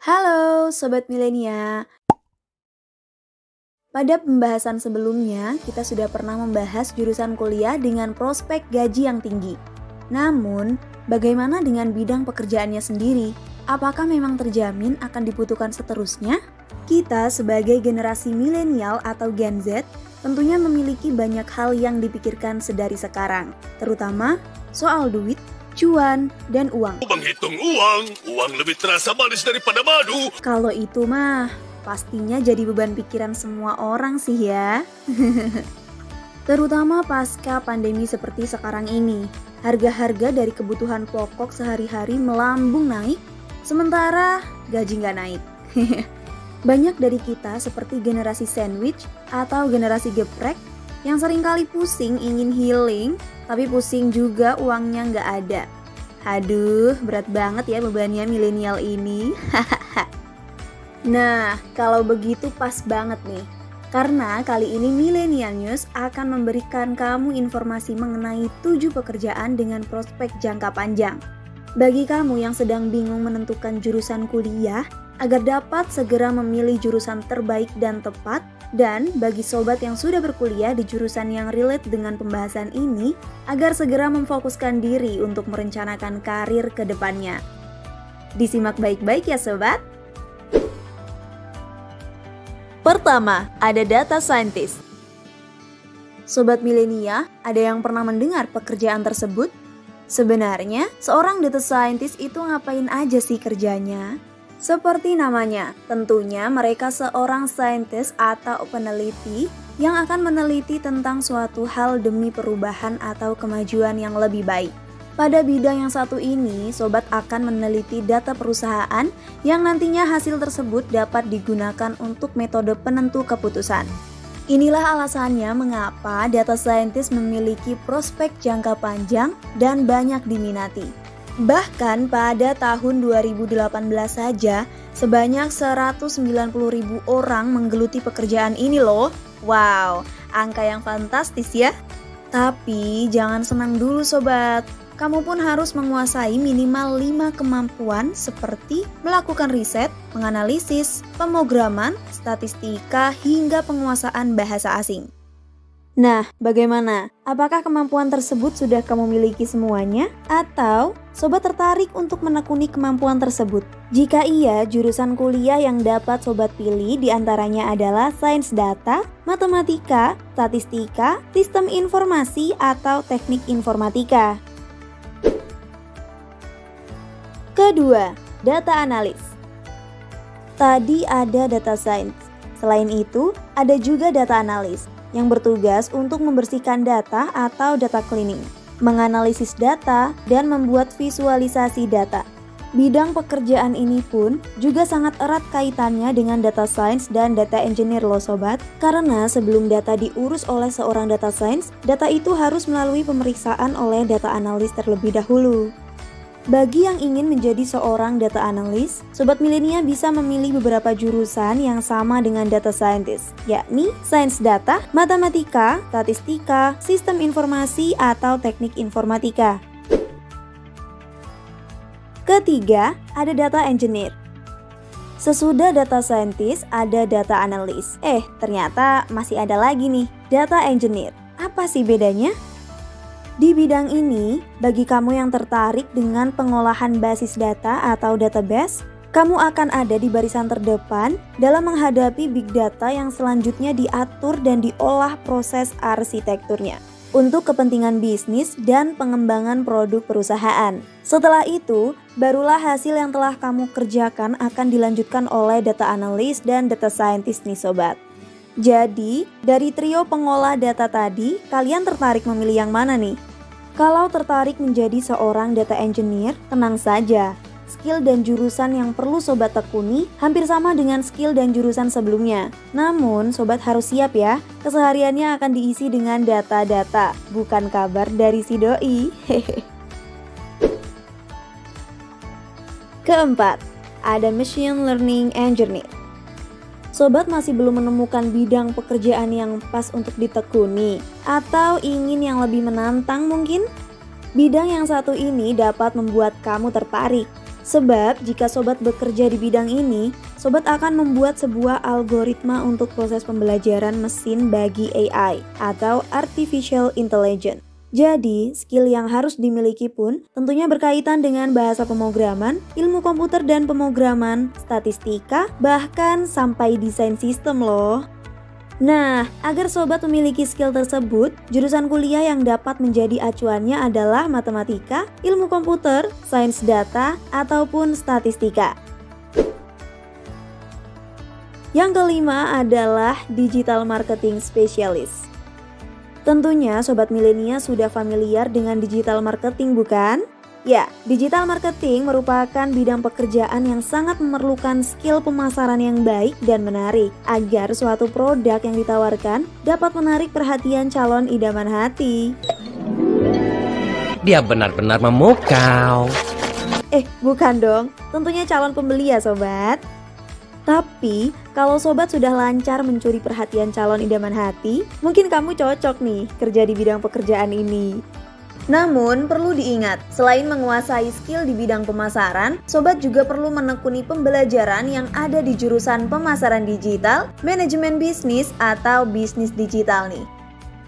Halo Sobat Milenia. Pada pembahasan sebelumnya, kita sudah pernah membahas jurusan kuliah dengan prospek gaji yang tinggi. Namun, bagaimana dengan bidang pekerjaannya sendiri? Apakah memang terjamin akan dibutuhkan seterusnya? Kita sebagai generasi milenial atau Gen Z tentunya memiliki banyak hal yang dipikirkan sedari sekarang, terutama soal duit, cuan, dan uang. Menghitung uang lebih terasa manis daripada madu. Kalau itu mah, pastinya jadi beban pikiran semua orang sih ya. Terutama pasca pandemi seperti sekarang ini. Harga-harga dari kebutuhan pokok sehari-hari melambung naik, sementara gaji nggak naik. Banyak dari kita seperti generasi sandwich atau generasi geprek yang seringkali pusing ingin healing, tapi pusing juga uangnya nggak ada. Aduh, berat banget ya bebannya milenial ini. Nah, kalau begitu pas banget nih. Karena kali ini Millennial News akan memberikan kamu informasi mengenai 7 pekerjaan dengan prospek jangka panjang. Bagi kamu yang sedang bingung menentukan jurusan kuliah, agar dapat segera memilih jurusan terbaik dan tepat, dan bagi sobat yang sudah berkuliah di jurusan yang relate dengan pembahasan ini, agar segera memfokuskan diri untuk merencanakan karir ke depannya. Disimak baik-baik ya sobat. Pertama, ada data scientist. Sobat milenia, ada yang pernah mendengar pekerjaan tersebut? Sebenarnya, seorang data scientist itu ngapain aja sih kerjanya? Seperti namanya, tentunya mereka seorang saintis atau peneliti yang akan meneliti tentang suatu hal demi perubahan atau kemajuan yang lebih baik. Pada bidang yang satu ini, sobat akan meneliti data perusahaan yang nantinya hasil tersebut dapat digunakan untuk metode penentu keputusan. Inilah alasannya mengapa data scientist memiliki prospek jangka panjang dan banyak diminati. Bahkan pada tahun 2018 saja, sebanyak 190.000 orang menggeluti pekerjaan ini loh. Wow, angka yang fantastis ya. Tapi jangan senang dulu sobat. Kamu pun harus menguasai minimal 5 kemampuan seperti melakukan riset, menganalisis, pemrograman, statistika, hingga penguasaan bahasa asing. Nah, bagaimana? Apakah kemampuan tersebut sudah kamu miliki semuanya? Atau sobat tertarik untuk menekuni kemampuan tersebut? Jika iya, jurusan kuliah yang dapat sobat pilih diantaranya adalah sains data, matematika, statistika, sistem informasi, atau teknik informatika. Kedua, data analis. Tadi ada data science. Selain itu, ada juga data analis yang bertugas untuk membersihkan data atau data cleaning, menganalisis data, dan membuat visualisasi data. Bidang pekerjaan ini pun juga sangat erat kaitannya dengan data science dan data engineer loh sobat. Karena sebelum data diurus oleh seorang data science, data itu harus melalui pemeriksaan oleh data analis terlebih dahulu. Bagi yang ingin menjadi seorang data analis, sobat milenia bisa memilih beberapa jurusan yang sama dengan data scientist, yakni sains data, matematika, statistika, sistem informasi, atau teknik informatika. Ketiga, ada data engineer. Sesudah data scientist, ada data analis. Ternyata masih ada lagi nih, data engineer. Apa sih bedanya? Di bidang ini, bagi kamu yang tertarik dengan pengolahan basis data atau database, kamu akan ada di barisan terdepan dalam menghadapi big data yang selanjutnya diatur dan diolah proses arsitekturnya untuk kepentingan bisnis dan pengembangan produk perusahaan. Setelah itu, barulah hasil yang telah kamu kerjakan akan dilanjutkan oleh data analis dan data scientist nih sobat. Jadi, dari trio pengolah data tadi, kalian tertarik memilih yang mana nih? Kalau tertarik menjadi seorang data engineer, tenang saja. Skill dan jurusan yang perlu sobat tekuni hampir sama dengan skill dan jurusan sebelumnya. Namun, sobat harus siap ya, kesehariannya akan diisi dengan data-data, bukan kabar dari si doi. Keempat, ada machine learning engineer. Sobat masih belum menemukan bidang pekerjaan yang pas untuk ditekuni atau ingin yang lebih menantang mungkin? Bidang yang satu ini dapat membuat kamu tertarik. Sebab jika sobat bekerja di bidang ini, sobat akan membuat sebuah algoritma untuk proses pembelajaran mesin bagi AI atau Artificial Intelligence. Jadi, skill yang harus dimiliki pun tentunya berkaitan dengan bahasa pemrograman, ilmu komputer dan pemrograman, statistika, bahkan sampai desain sistem loh. Nah, agar sobat memiliki skill tersebut, jurusan kuliah yang dapat menjadi acuannya adalah matematika, ilmu komputer, sains data, ataupun statistika. Yang kelima adalah digital marketing specialist. Tentunya sobat milenia sudah familiar dengan digital marketing bukan? Ya, digital marketing merupakan bidang pekerjaan yang sangat memerlukan skill pemasaran yang baik dan menarik agar suatu produk yang ditawarkan dapat menarik perhatian calon idaman hati. Dia benar-benar memukau. Bukan dong, tentunya calon pembeli ya sobat. Tapi, kalau sobat sudah lancar mencuri perhatian calon idaman hati, mungkin kamu cocok nih kerja di bidang pekerjaan ini. Namun, perlu diingat, selain menguasai skill di bidang pemasaran, sobat juga perlu menekuni pembelajaran yang ada di jurusan pemasaran digital, manajemen bisnis, atau bisnis digital nih.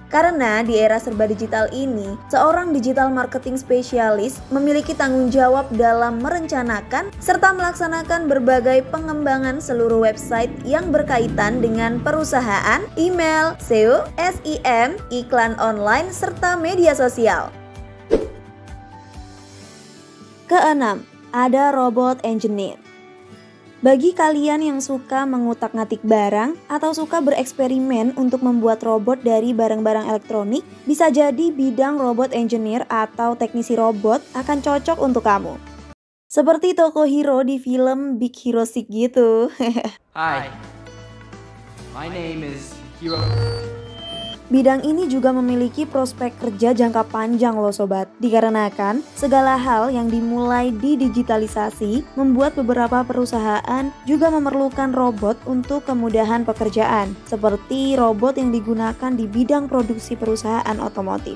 Karena di era serba digital ini, seorang digital marketing spesialis memiliki tanggung jawab dalam merencanakan serta melaksanakan berbagai pengembangan seluruh website yang berkaitan dengan perusahaan, email, SEO, SEM, iklan online, serta media sosial. Keenam, ada robot engineer. Bagi kalian yang suka mengutak-ngatik barang atau suka bereksperimen untuk membuat robot dari barang-barang elektronik, bisa jadi bidang robot engineer atau teknisi robot akan cocok untuk kamu. Seperti tokoh hero di film Big Hero 6 gitu. Hi, my name is Hero. Bidang ini juga memiliki prospek kerja jangka panjang loh sobat. Dikarenakan segala hal yang dimulai didigitalisasi membuat beberapa perusahaan juga memerlukan robot untuk kemudahan pekerjaan, seperti robot yang digunakan di bidang produksi perusahaan otomotif.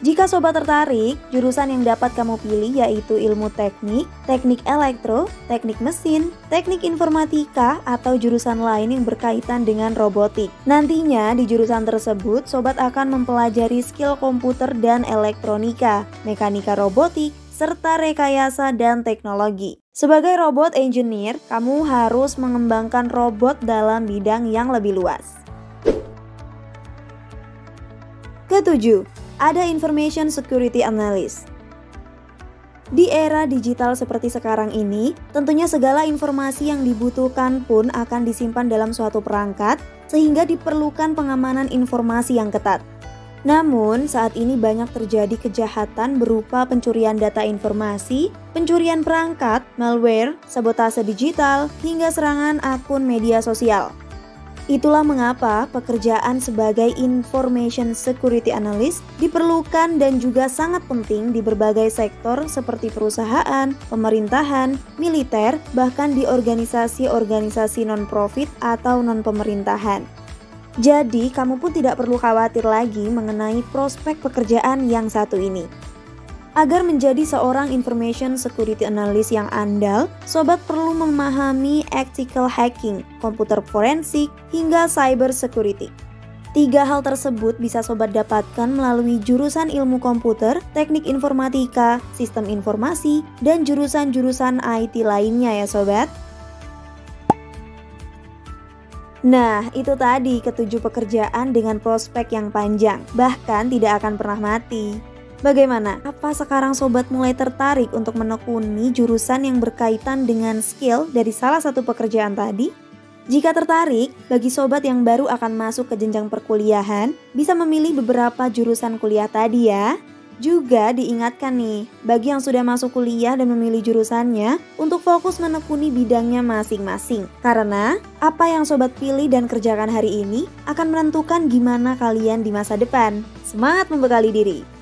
Jika sobat tertarik, jurusan yang dapat kamu pilih yaitu ilmu teknik, teknik elektro, teknik mesin, teknik informatika, atau jurusan lain yang berkaitan dengan robotik. Nantinya di jurusan tersebut, sobat akan mempelajari skill komputer dan elektronika, mekanika robotik, serta rekayasa dan teknologi. Sebagai robot engineer, kamu harus mengembangkan robot dalam bidang yang lebih luas. Ketujuh, ada Information Security Analyst. Di era digital seperti sekarang ini, tentunya segala informasi yang dibutuhkan pun akan disimpan dalam suatu perangkat, sehingga diperlukan pengamanan informasi yang ketat. Namun, saat ini banyak terjadi kejahatan berupa pencurian data informasi, pencurian perangkat, malware, sabotase digital, hingga serangan akun media sosial. Itulah mengapa pekerjaan sebagai Information Security Analyst diperlukan dan juga sangat penting di berbagai sektor seperti perusahaan, pemerintahan, militer, bahkan di organisasi-organisasi non-profit atau non-pemerintahan. Jadi, kamu pun tidak perlu khawatir lagi mengenai prospek pekerjaan yang satu ini. Agar menjadi seorang Information Security Analyst yang andal, sobat perlu memahami ethical hacking, komputer forensik, hingga cyber security. 3 hal tersebut bisa sobat dapatkan melalui jurusan ilmu komputer, teknik informatika, sistem informasi, dan jurusan-jurusan IT lainnya ya sobat. Nah, itu tadi ketujuh pekerjaan dengan prospek yang panjang, bahkan tidak akan pernah mati. Bagaimana? Apa sekarang sobat mulai tertarik untuk menekuni jurusan yang berkaitan dengan skill dari salah satu pekerjaan tadi? Jika tertarik, bagi sobat yang baru akan masuk ke jenjang perkuliahan, bisa memilih beberapa jurusan kuliah tadi ya. Juga diingatkan nih, bagi yang sudah masuk kuliah dan memilih jurusannya, untuk fokus menekuni bidangnya masing-masing. Karena, apa yang sobat pilih dan kerjakan hari ini akan menentukan gimana kalian di masa depan. Semangat membekali diri!